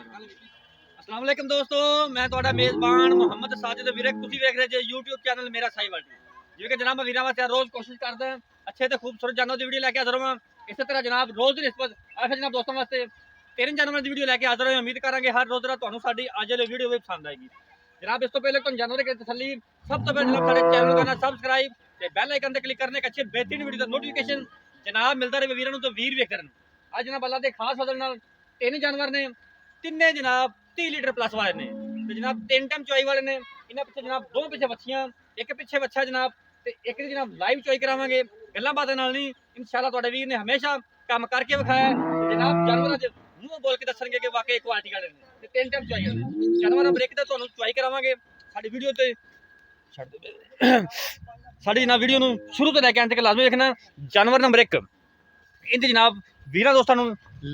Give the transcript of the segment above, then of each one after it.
अस्सलाम वालेकुम दोस्तों, मैं ਤੁਹਾਡਾ ਮੇਜ਼ਬਾਨ ਮੁਹੰਮਦ ਸਾजिद ਵੀਰੇ ਤੁਸੀਂ ਵੇਖ ਰਹੇ ਜੇ YouTube ਚੈਨਲ ਮੇਰਾ ਸਾਈਵਲ ਜਿਵੇਂ ਕਿ ਜਨਾਬ ਵੀਰਾਂ ਵਾਸਤੇ ਰੋਜ਼ ਕੋਸ਼ਿਸ਼ ਕਰਦਾ ਅੱਛੇ ਤੇ ਖੂਬਸੂਰਤ ਜਾਨਵਰ ਦੀ ਵੀਡੀਓ ਲੈ ਕੇ ਹਾਜ਼ਰ ਹਾਂ। ਇਸੇ ਤਰ੍ਹਾਂ ਜਨਾਬ ਰੋਜ਼ ਦੀ ਨਿਸਬਤ ਆਖਰ ਜਨਾਬ ਦੋਸਤਾਂ ਵਾਸਤੇ 13 ਜਾਨਵਰ ਦੀ ਵੀਡੀਓ ਲੈ ਕੇ ਹਾਜ਼ਰ ਹਾਂ। ਉਮੀਦ ਕਰਾਂਗੇ ਹਰ ਰੋਜ਼ ਤੁਹਾਨੂੰ ਸਾਡੀ ਅੱਜ ਵਾਲੀ ਵੀਡੀਓ ਵੀ ਪਸੰਦ ਆਏਗੀ। जनाब इस तो पहले तो जानवर की तसल्ली सब तो पहले हमारे चैनल को करना सब्सक्राइब ते बेल आइकन पे क्लिक करने एक अच्छे बेहतरीन वीडियो का नोटिफिकेशन जनाब मिलता रहे वीरों तो वीर वेख करन। आज जनाब अल्लाह के खास फजल नाल तीन जानवर ने तिन्ने जनाब 30 लीटर प्लस वाले ने ते जनाब 3 टाइम चुआई वाले ने। इन्हां पिछे जनाब दो पिछे बच्चियां एक पिछे बच्चा जनाब ते एक दी जनाब लाइव चुआई करावांगे गल्लां बातां नाल नहीं इंशाअल्लाह तुहाडे वीर ने हमेशा काम करके विखाया जनाब जानवरां दे मूंह बोल के दसणगे कि वाकई क्वालिटी वाले ने ते 3 टाइम चुआई वाले जानवर ब्रेक ते तुहानू चुआई करावांगे साडी वीडियो ते छੱਡ ਦੇ साडी जनाब वीडियो ਨੂੰ शुरू ਤੋਂ ਲੈ ਕੇ ਅੰਤ ਤੱਕ ਲਾਜ਼ਮੀ ਦੇਖਣਾ। जानवर नंबर 1 ਇਹਦੇ ਜਨਾਬ ਵੀਰਾਂ ਦੋਸਤਾਂ ਨੂੰ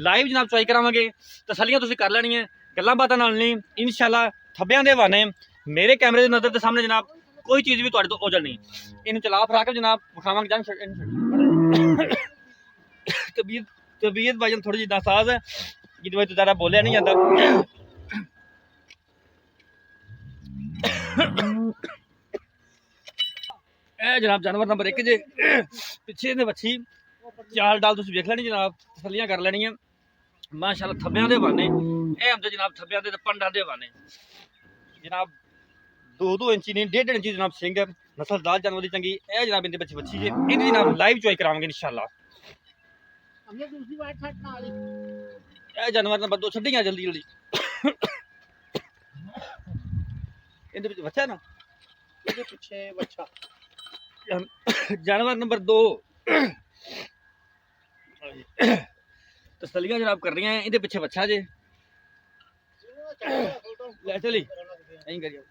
ਲਾਈਵ ਜਨਾਬ ਚੁਆਈ ਕਰਾਵਾਂਗੇ ਤਸੱਲੀਆਂ ਤੁਸੀਂ ਕਰ ਲੈਣੀਆਂ ਗੱਲਾਂ ਬਾਤਾਂ ਨਾਲ ਨਹੀਂ ਇਨਸ਼ਾਅੱਲਾ ਥੱਬਿਆਂ ਦੇ ਬਹਾਨੇ ਮੇਰੇ ਕੈਮਰੇ ਦੀ ਨਜ਼ਰ ਦੇ ਸਾਹਮਣੇ ਜਨਾਬ ਕੋਈ ਚੀਜ਼ ਵੀ ਤੁਹਾਡੇ ਤੋਂ ਓਝਲ ਨਹੀਂ ਇਹਨੂੰ ਚਲਾ ਫਰਾ ਕੇ ਜਨਾਬ ਵਿਖਾਵਾਂਗੇ ਜੰਗ ਤਬੀਅਤ ਭਾਈਜਾਨ ਥੋੜੀ ਜਿਹੀ ਨਾਸਾਜ਼ ਹੈ ਜਿਹਦੇ ਵਿੱਚ ਜ਼ਿਆਦਾ ਬੋਲਿਆ ਨਹੀਂ ਜਾਂਦਾ। ਇਹ ਜਨਾਬ ਜਾਨਵਰ ਨੰਬਰ 1 ਜੇ ਪਿੱਛੇ ਦੇ ਵੱਛੀ ਚਾਲ ਡਾਲ ਤੁਸੀਂ ਵੇਖ ਲੈਣੀ ਜਨਾਬ ਤਸੱਲੀਆਂ ਕਰ ਲੈਣੀਆਂ ਮਾਸ਼ਾਅੱਲਾ ਥੱਬਿਆਂ ਦੇ ਬਹਾਨੇ ਇਹ ਹੁੰਦੇ ਜਨਾਬ ਥੱਬਿਆਂ ਦੇ ਪੰਡਾਂ ਦੇ ਬਹਾਨੇ ਜਨਾਬ 2-2 ਇੰਚੀ ਨਹੀਂ 1.5 ਇੰਚੀ ਜਨਾਬ ਸਿੰਘ ਨਸਲਦਾਰ ਜਾਨਵਰ ਦੀ ਚੰਗੀ ਇਹ ਜਨਾਬ ਇਹਦੇ ਬੱਚੇ ਬੱਚੀ ਜੇ ਇਹਦੀ ਜਨਾਬ ਲਾਈਵ ਚੁਆਈ ਕਰਾਵਾਂਗੇ ਇਨਸ਼ਾਅੱਲਾ। ਇਹ ਜਾਨਵਰ ਨੰਬਰ 2 ਛੱਡੀਆਂ ਜਲਦੀ ਜਲਦੀ ਇਹਦੇ ਵਿੱਚ ਬੱਚਾ ਨਾ ਇਹਦੇ ਪਿੱਛੇ ਬੱਚਾ जानवर नंबर 2 तसलियां जनाब कर रही हैं इहदे पिछे बच्चा जे ले चली नहीं करियो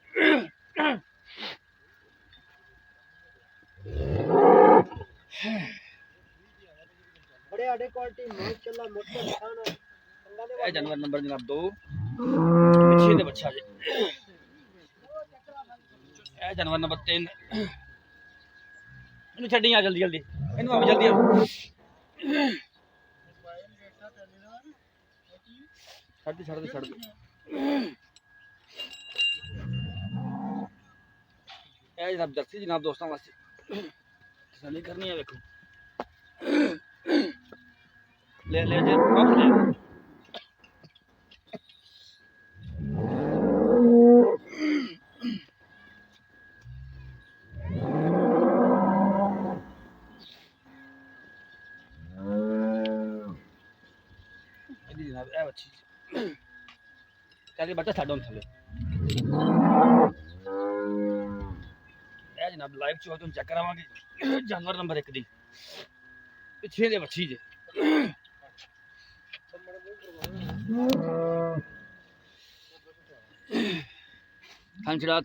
बड़े आड़े क्वालिटी माशाल्लाह मोटे निशान है जानवर नंबर जनाब 2 पिछे दे बच्चा जे ए जानवर नंबर 3 ਇਹਨੂੰ ਛੱਡੀ ਆ ਜਲਦੀ ਜਲਦੀ ਇਹਨੂੰ ਆ ਜਲਦੀ ਛੱਡ ਦੇ ਇਹ ਜਨਾਬ ਜਰਸੀ ਜਨਾਬ ਦੋਸਤਾਂ ਵਾਸਤੇ ਤਸੱਲੀ ਕਰਨੀ ਹੈ ਵੇਖੋ ਲੈ ਜੇ ਵਾਪਸ ਲੈ जनाब ए बच्ची चल बच्चा छो थले ए जनाब लाइव चो तुम चेक करावांगे जानवर नंबर 1 दी पिछे दे बच्ची जे थान छड़ा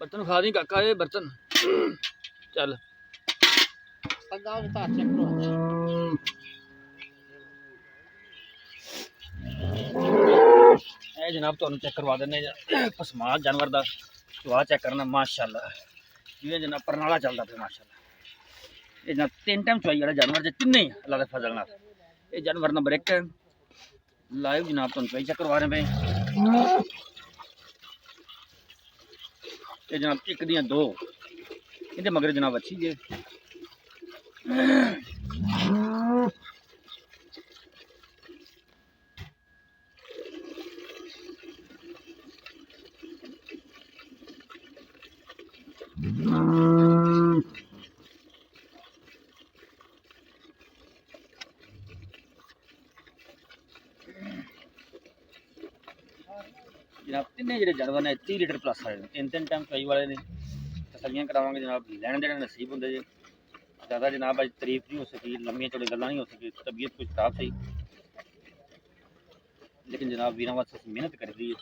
बर्तन खा दी काका ये बर्तन चल जनाब तुहानू चेक करवा देने पसमाद जानवर का सुहा चेक करना माशाअल्लाह जिवें जनाब परनाला चलता पे माशाअल्लाह ये जनाब 3 टाइम चुआई वाला जानवर जे तिन्ने ही अल्लाह के फजल नाल ये जानवर नंबर 1 लाइव जनाब तुहानू चुआई चेक करवा रहे पे ये जनाब 1 दियां 2 इहदे मगर जनाब अच्छी जे जनाब तिन्ने जो जानवर ने 30 लीटर प्लस वाले ने 3 टाइम चुआई वाले ने तसलियां करावांगे जनाब लैन देने नसीब होंगे जे ज़्यादा जनाब अज तारीफ नहीं हो सकी लम्बियां चौड़ी गल्लां नहीं हो सकी तबीयत कुछ खराब थी लेकिन जनाब वीरां वास्ते मेहनत कर दी है।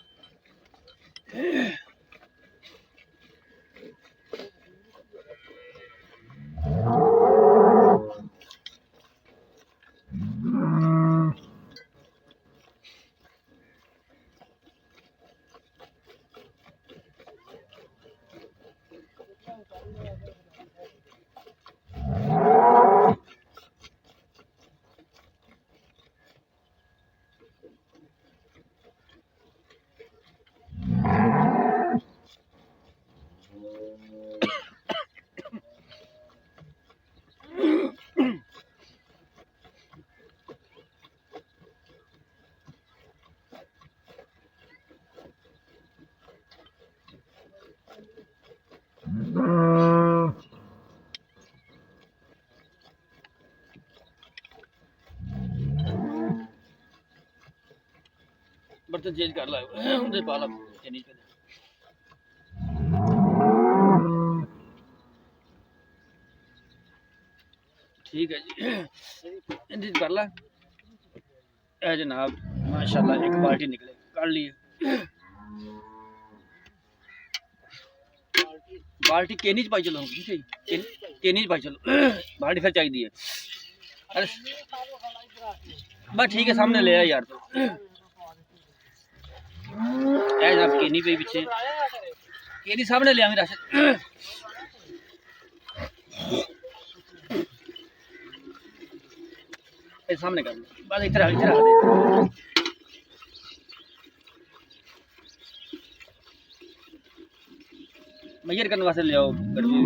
बर्तन चेंज कर ला उनसे पाला चेंज कर ठीक है जी इंज कर ला ए जनाब माशाल्लाह एक बाल्टी निकले कर लिए बाल्टी केनी च पाई चलो केनी च पाई चलो बाल्टी फिर चाहिए है अरे बस ठीक है सामने ले आ यार तो जनाब केनी पे पीछे केनी सामने ले आ मेरा सामने कर बस इधर दे मैयर करने वास्ते ले आओ गर्मी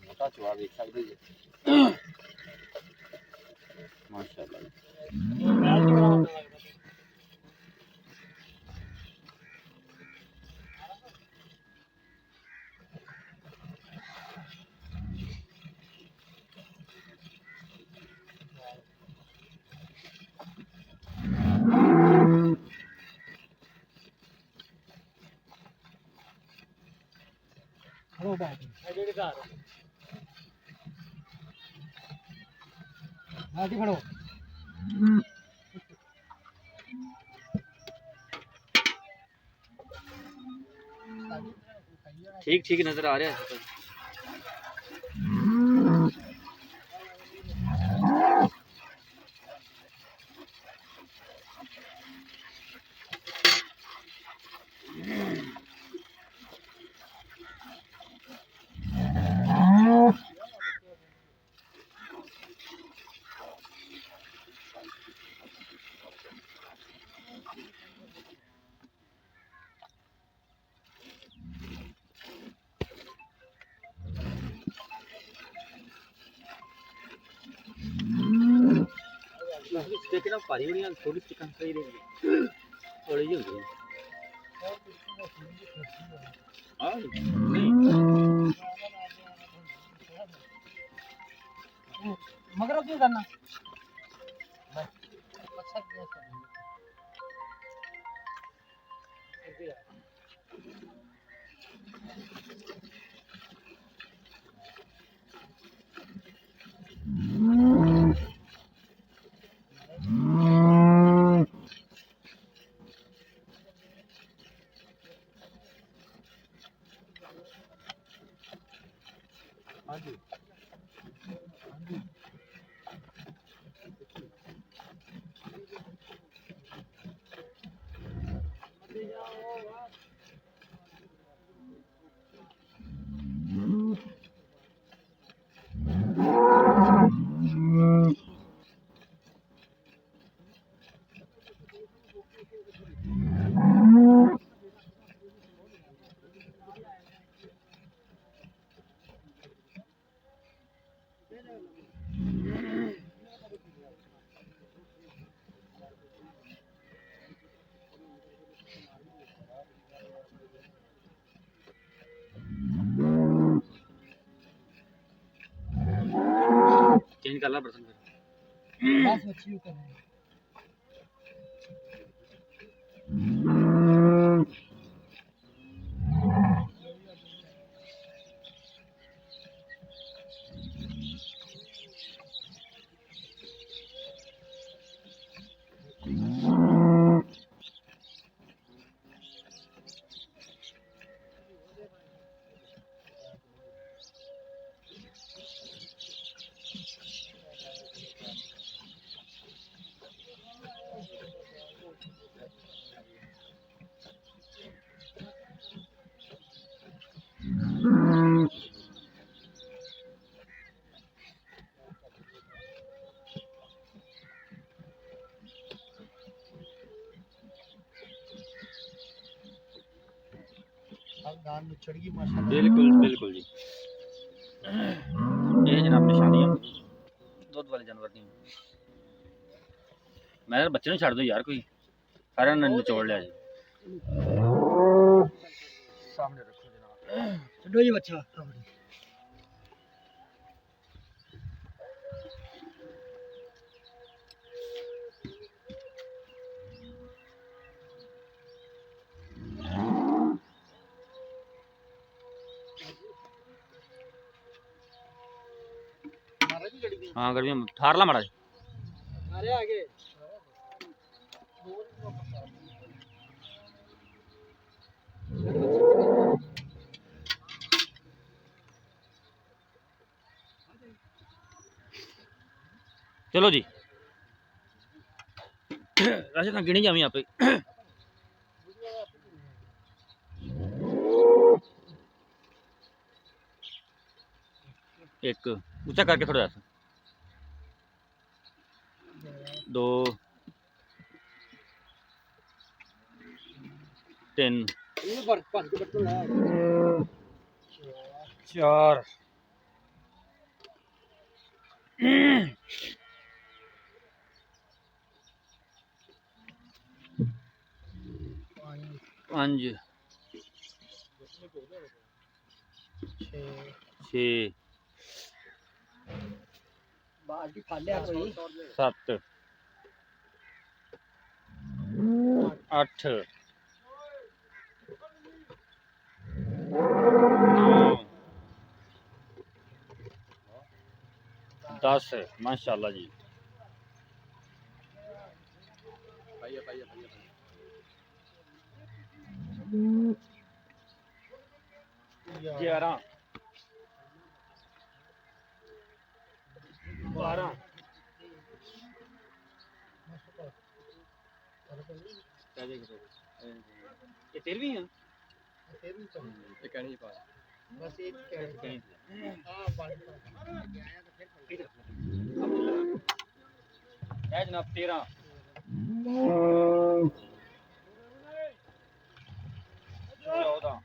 मोटा चुहा देख सकते जी माशाल्लाह खड़ो ठीक ठीक नजर आ रहा है देखना भारी होनी थोड़ी चिकन सही रहेगी थोड़ी जी होगी मगर क्यों करना चेंज कर ला बर्तन बस अच्छी करना दान में चढ़ गई माशाल्लाह। बिल्कुल बिल्कुल जी। ये जनाब निशानियां दुध वाले जानवर नहीं। मैं बच्चे ने छड़ दो यार, कोई सारा ने निचोड़ लिया जी। सामने रखो जनाब। छो जी बच्चा। हाँ गर्मी ठारला माड़ा जी। अरे आगे चलो जी वैसे ना गिनी जावी आप एक ऊंचा करके थोड़ा सा 2 3 ये बर्फ पास के बच्चों ला 4 5 6 बाल्टी खा लिया कोई 7 8 10 माशाल्लाह जी। ग्यारह 12 ये 13वीं है ये कहनी पा बस एक कहीं हां बाल्टी है जनाब 13 14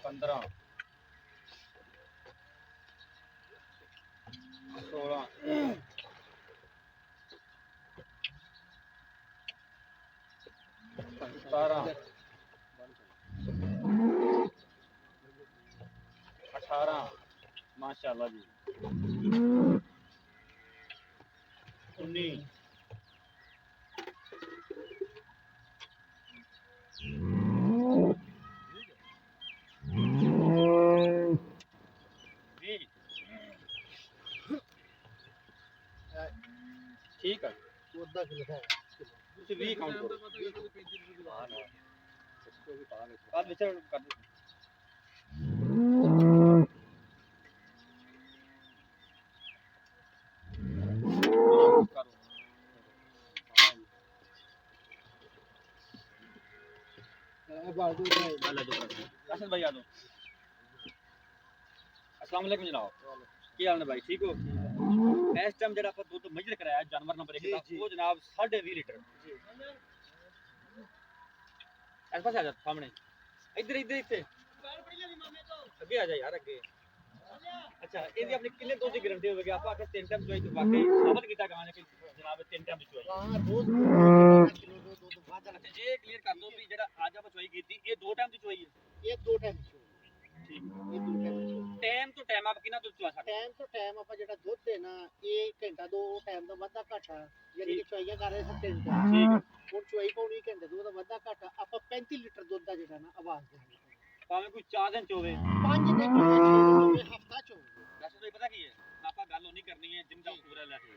15 16 17 18 माशाल्लाह जी 19 20 ठीक है उदा के लिखा है ਤੁਸੀਂ 20 ਕਾਊਂਟ ਕਰੋ ਬਾਅਦ ਵਿੱਚ ਕਰ ਦਿਓ बाल्टी राशिद भाई आ दो अस्सलाम वालेकुम जनाब की हाल है भाई ठीक हो इस टाइम जेड़ा ਆਪਾਂ ਦੁੱਧ ਮੇਜਰ ਕਰਾਇਆ ਜਾਨਵਰ ਨੰਬਰ 1 ਦਾ ਉਹ ਜਨਾਬ 20.5 ਲੀਟਰ ਇਸ ਪਾਸੇ ਆ ਜਾ ਸਾਹਮਣੇ ਇੱਧਰ ਇੱਧਰ ਇੱਥੇ ਅੱਗੇ ਆ ਜਾ ਯਾਰ ਅੱਗੇ ਅੱਛਾ ਇਹਦੀ ਆਪਣੀ ਕਿੰਨੇ ਦੁੱਧ ਦੀ ਗਾਰੰਟੀ ਹੋਵੇਗੀ ਆਪਾਂ ਆਖੇ 3 ਟਾਈਮ ਚੋਈ ਵਾਕਈ ਸਾਬਤ ਕੀਤਾ ਕਹਾਂਗੇ ਕਿ ਜਨਾਬ 3 ਟਾਈਮ ਦੀ ਚੋਈ हां रोज किलो दो वादा ਅੱਛਾ ਇਹ ਕਲੀਅਰ ਕਰ ਦੋ ਵੀ ਜਿਹੜਾ ਅੱਜ ਆਪਾਂ ਚੋਈ ਕੀਤੀ ਇਹ 2 ਟਾਈਮ ਦੀ ਚੋਈ ਹੈ ये दो टाइम छो ਠੀਕ ये दो टाइम छो ਟਾਈਮ ਤੋਂ ਟਾਈਮ ਆਪ ਕਿੰਨਾ ਦੁੱਧ ਚਵਾ ਸਕਦੇ टाइम तो टाइम ਆਪਾਂ ਜਿਹੜਾ ਦੁੱਧ ਦੇਣਾ ਇਹ ਘੰਟਾ ਦੋ ਟਾਈਮ ਦਾ ਵਾਧਾ ਘਾਟਾ ਯਾਨੀ ਕਿ ਚੁਆਈਆਂ ਕਰ ਰਹੇ ਸੀ 3 ਟਾਈਮ ਠੀਕ ਹੈ ਹੁਣ ਚੁਆਈ ਪਾਉਣੀ ਘੰਟੇ ਦੋ ਦਾ ਵਾਧਾ ਘਾਟਾ ਆਪਾਂ 35 ਲੀਟਰ ਦੁੱਧ ਦਾ ਜਿਹੜਾ ਨਾ ਆਵਾਜ਼ ਦੇਣੀ ਭਾਵੇਂ ਕੋਈ 4 ਦਿਨ ਚੋਵੇ 5 ਦਿਨ ਚੋਵੇ 6 ਦਿਨ ਚੋਵੇ ਹਫਤਾ ਚੋਵੇ ਵੈਸੇ ਤਾਂ ਪਤਾ ਕੀ ਹੈ ਆਪਾਂ ਗੱਲ ਉਹ ਨਹੀਂ ਕਰਨੀ ਹੈ ਜਿੰਦਾ ਪੂਰਾ ਲੈ ਕੇ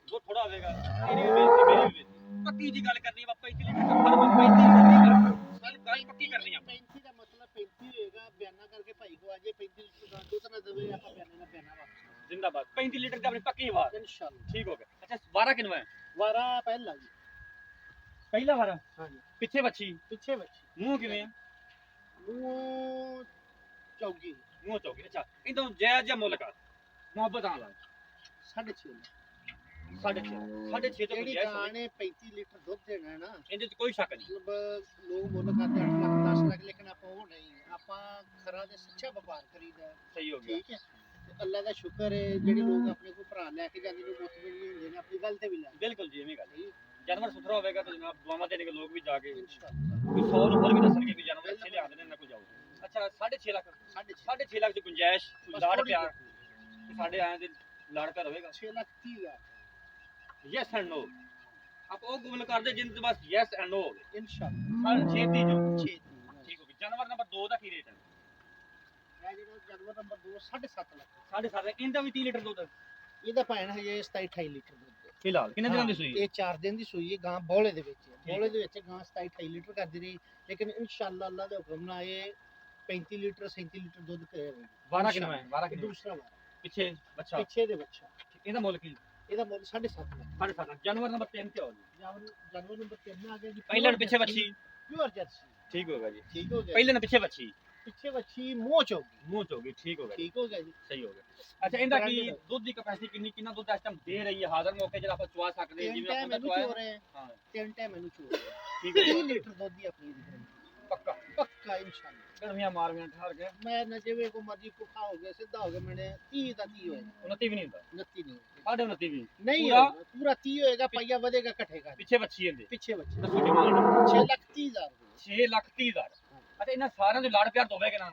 ਉਹ ਥੋੜਾ ਹੋਵੇਗਾ ਇਹਦੀ ਵੀ ਬੇਇੱਜ਼ਤੀ ਮੇਰੀ ਵੀ ਬੇਇੱਜ਼ਤੀ ਪੱਕੀ ਜੀ ਗੱਲ ਕਰਨੀ ਹੈ ਆਪਾਂ 35 ਲੀਟਰ ਹਰ ਵਕਤ 35 ਗੱਲ ਪੱਕੀ ਕਰਨੀ ਆ 35 ਦਾ ਮਤਲਬ 35 ਹੋਏਗਾ ਬਿਆਨਾ ਕਰਕੇ ਭਾਈ ਕੋ ਅਜੇ 35 ਲੀਟਰ ਦਾ ਦੁੱਧ ਨਾ ਦੇਵੇ ਆਪਾਂ ਬਿਆਨੇ ਨਾਲ ਬਿਆਨਾ ਵਾਪਸ जिंदाबाद 35 लीटर की अपनी पक्की बात इंशाल्लाह ठीक हो गया अच्छा 12 किनवा है वारा पहला जी पहला वारा हाँ जी पीछे बच्ची पीछे बच्ची मुंह किवें मुंह चौकी मुंह चौकी अच्छा इधर जायज या मुल्क मोहब्बत आला 6.5 6.5 6.5 ਤੋਂ ਜਿਹੜੀ ਗੁੰਜਾਇਸ਼ ਗਾਂ ਹੋਵੇ ਨੇ 35 ਲੀਟਰ ਦੁੱਧ ਦੇਣਾ ਹੈ ਨਾ, ਇਹਦੇ 'ਚ ਕੋਈ ਸ਼ੱਕ ਨਹੀਂ। ਮਤਲਬ ਲੋਕ ਮੁੱਲ ਕਰਦੇ 8 ਲੱਖ 10 ਲੱਖ, ਲੇਕਿਨ ਆਪਾਂ ਉਹ ਨਹੀਂ, ਆਪਾਂ ਖਰਾ ਤੇ ਸੱਚਾ ਵਪਾਰ ਕਰੀਦਾ। ਸਹੀ ਹੋ ਗਿਆ। ਠੀਕ ਹੈ, ਤੇ ਅੱਲਾ ਦਾ ਸ਼ੁਕਰ ਹੈ ਜਿਹੜੇ ਲੋਕ ਆਪਣੇ ਕੋਲ ਭਰਾ ਲੈ ਕੇ ਜਾਂਦੇ ਨੇ ਮੁਤਮਈਨ ਹੁੰਦੇ ਨੇ ਆਪਣੀ ਗੱਲ ਤੇ ਵੀ ਲੈ ਬਿਲਕੁਲ ਜੀ ਐਵੇਂ ਗੱਲ ਹੈ। ਜਾਨਵਰ ਸੁਥਰਾ ਹੋਵੇਗਾ ਤਾਂ ਜਨਾਬ ਦੁਆਵਾਂ ਦੇਣਗੇ ਲੋਕ ਵੀ ਜਾ ਕੇ, ਇਨਸ਼ਾਅੱਲਾ। ਕੋਈ 100 ਨੂੰ ਹੋਰ ਵੀ ਦੱਸਣਗੇ ਵੀ ਜਾਨਵਰ ਅੱਛੇ ਲਿਆਉਂਦੇ ਨੇ, ਨਾ ਕੋਈ ਜਾਓ। ਅੱਛਾ 6.5 ਲੱਖ, 6.5 ਲੱਖ ਦੀ ਗੁੰਜਾਇਸ਼, ਕੋਈ ਲਾੜ ਪਿਆਰ ਤੇ ਸਾਡੇ ਆਇਆਂ ਦੇ ਲਾੜ ਪਿਆਰ ਹੋਵੇਗਾ। 6 ਲੱਖ 30 ਹਜ਼ਾਰ ਯੈਸ ਐਂਡ ਨੋ, ਆਪ ਉਹ ਗੁੰਮ ਕਰਦੇ ਜਿੰਦ ਬਸ ਯੈਸ ਐਂਡ ਨੋ ਹੋਵੇ। ਇਨਸ਼ਾਅੱਲਾ। 6.30 ਜੋ 6 ਠੀਕ ਹੋ ਗਿਆ। ਜਾਨਵਰ ਨੰਬਰ 2 ਦਾ ਕੀ ਰੇਟ ਹੈ? ਇਹ ਜਿਹੜਾ ਜਾਨਵਰ ਨੰਬਰ 2 7.5 ਲੱਖ, 7.5 ਇਹਦਾ ਵੀ 30 ਲੀਟਰ ਦੁੱਧ ਇਹਦਾ ਭੈਣ ਹਜੇ 27 28 ਲੀਟਰ ਦੁੱਧ ਹੈ। ਫਿਲਹਾਲ ਕਿੰਨੇ ਦਿਨਾਂ ਦੀ ਸੂਈ? ਇਹ 4 ਦਿਨ ਦੀ ਸੂਈ ਹੈ, ਗਾਂ ਬੋਲੇ ਦੇ ਵਿੱਚ ਹੈ। ਬੋਲੇ ਦੇ ਵਿੱਚ ਗਾਂ 27 28 ਲੀਟਰ ਕਰਦੀ ਰਹੀ, ਲੇਕਿਨ ਇਨਸ਼ਾਅੱਲਾ ਅੱਲਾ ਦੇ ਹੁਕਮ ਨਾਲ ਇਹ 35 ਲੀਟਰ 37 ਲੀਟਰ ਦੁੱਧ ਕਰੇਗੀ। 12 ਕਿੰਨਾ ਹੈ? 12 ਕਿੰਨਾ ਦੂਸਰਾ ਵਾਰ ਪਿੱਛੇ ਬੱਚਾ, ਪਿੱਛੇ ਦੇ ਬੱਚਾ, ਇਹਦਾ ਮੁੱਲ ਕੀ? ਇਹਦਾ ਮੁੱਲ 7.5 ਲੱਖ। 7.5। ਜਾਨਵਰ ਨੰਬਰ 3 ਤੇ ਆਓ ਜੀ। ਜਾਨਵਰ ਨੰਬਰ 3 ਆ ਗਿਆ ਜੀ, ਪਹਿਲੇ ਨੇ ਪਿੱਛੇ ਬੱਚੀ, ਪਿਓਰ ਜਰਸੀ। ਠੀਕ ਹੋਗਾ ਜੀ। ਠੀਕ ਹੋ ਗਿਆ, ਪਹਿਲੇ ਨੇ ਪਿੱਛੇ ਬੱਚੀ, ਪਿੱਛੇ ਬੱਚੀ ਮੂੰਹ ਚ ਹੋਗੀ। ਮੂੰਹ ਚ ਹੋ ਗਈ, ਠੀਕ ਹੋ ਗਿਆ ਜੀ। ਠੀਕ ਹੋ ਗਿਆ ਜੀ। ਸਹੀ ਹੋ ਗਿਆ। ਅੱਛਾ ਇਹਦਾ ਕੀ ਦੁੱਧ ਦੀ ਕਪੈਸਿਟੀ ਕਿੰਨੀ, ਕਿੰਨਾ ਦੁੱਧ ਇਸ ਟਾਈਮ ਦੇ ਰਹੀ ਹੈ ਹਾਜ਼ਰ ਮੌਕੇ ਜਿਹੜਾ ਆਪਾਂ ਚਵਾ ਸਕਦੇ ਹਾਂ, ਤਿੰਨ ਜਿਵੇਂ ਟਾਈਮ ਆਪਾਂ ਇਹਨੂੰ ਚਵਾਇਆ? ਚੋ ਰਹੇ ਆ, ਹਾਂ ਤਿੰਨ ਟਾਈਮ ਇਹਨੂੰ ਚੋ ਰਹੇ ਆ। ਠੀਕ ਹੈ 30 ਲੀਟਰ ਦੁੱਧ ਦੀ ਆਪਣੀ ਦੀ ਪੱਕਾ। ਪੱਕਾ ਇਨਸ਼ਾਅੱਲਾ। ਗਰਮੀਆਂ ਮਾਰਵੀਆਂ ਠਹਿਰ ਗਿਆ, ਮੈਂ ਨਾ ਜਿਵੇਂ ਕੋ ਮਰਜੀ ਪੁੱਠਾ ਹੋ ਗਿਆ ਸਿੱਧਾ ਹੋ ਗਿਆ, ਮੈਨੇ 30 ਦਾ 30 ਹੋਏਗਾ, 29 ਵੀ ਨਹੀਂ ਹੁੰਦਾ, 29 ਨਹੀਂ ਹੋਏਗਾ। 29.5 ਵੀ ਨਹੀਂ ਪੂਰਾ? ਹੋਏਗਾ, ਪੂਰਾ 30 ਹੋਏਗਾ, ਪਾਈਆ ਵਧੇਗਾ ਘਟੇਗਾ। ਪਿੱਛੇ ਬੱਚੀ ਇਹਦੇ ਪਿੱਛੇ ਬੱਚੀ ਦੱਸੋ ਡਿਮਾਂਡ 6 ਲੱਖ 30 ਹਜ਼ਾਰ ਰੁਪਏ। 6,30,000। ਅੱਛਾ ਇਹਨਾਂ ਸਾਰਿਆਂ ਦੇ ਲਾੜ ਪਿਆਰ ਦੋਵੇਂ ਕਿ ਨਾ?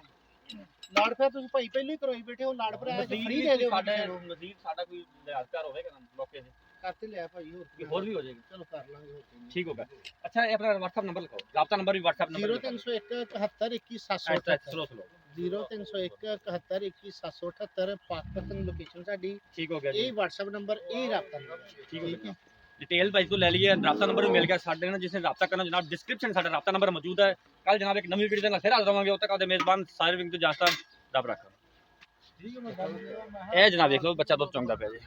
ਲਾੜ ਪਿਆ ਤੁਸੀਂ ਭਾਈ ਪਹਿਲਾਂ ਹੀ ਕਰੋਈ ਬੈਠੇ ਹੋ, ਲਾੜ ਭਰਾ ਨਜ਼ੀਰ ਫ੍ਰੀ ਦੇ ਦਿਓ ਸਾਡੇ ਕਿਸੇ ਨੂੰ। ਨਜ਼ੀਰ ਸਾਡਾ ਕੋਈ ਲਿਹਾਜ਼ ਪਿਆਰ ਹੋਵੇਗਾ ਨਾ ਮੌਕੇ ਤੇ, ਕਰਤੇ ਲਿਆ ਭਾਈ, ਹੋਰ ਕਿ ਹੋਰ ਵੀ ਹੋ ਜਾਏਗਾ। ਚਲੋ ਕਰ ਲਾਂਗੇ, ਹੋਰ ਕੀ। ਠੀਕ ਹੋਗਾ। ਅੱਛਾ ਇਹ ਆਪਣਾ WhatsApp ਨੰਬਰ ਲਿਖਾਓ, ਰਾਬਤਾ ਨੰਬਰ ਵੀ WhatsApp number 0301 71 21 778 slow slow 0301 71 21 778 Pakistan location ਸਾਡੀ। ਠੀਕ ਹੋ ਗਿਆ ਜੀ। ਇਹ WhatsApp ਨੰਬਰ, ਇਹ ਰਾਬਤਾ ਨੰਬਰ। ਠੀਕ ਹੋ ਗਿਆ। डिटेल भाई को ले लिए, राब्ता नंबर भी मिल गया साढ़े ना, जिसने राब्ता करना जनाब डिस्क्रिप्शन साढ़ा राब्ता नंबर मौजूद है। कल जनाब एक नवी वीडियो फिर हाजिर होवांगे, उद तक आपके मेजबान साहिर विंग तो जास्ता रब रखा। ठीक है, मैं ए जनाब देख लो बच्चा दूध चौंकदा पे जी।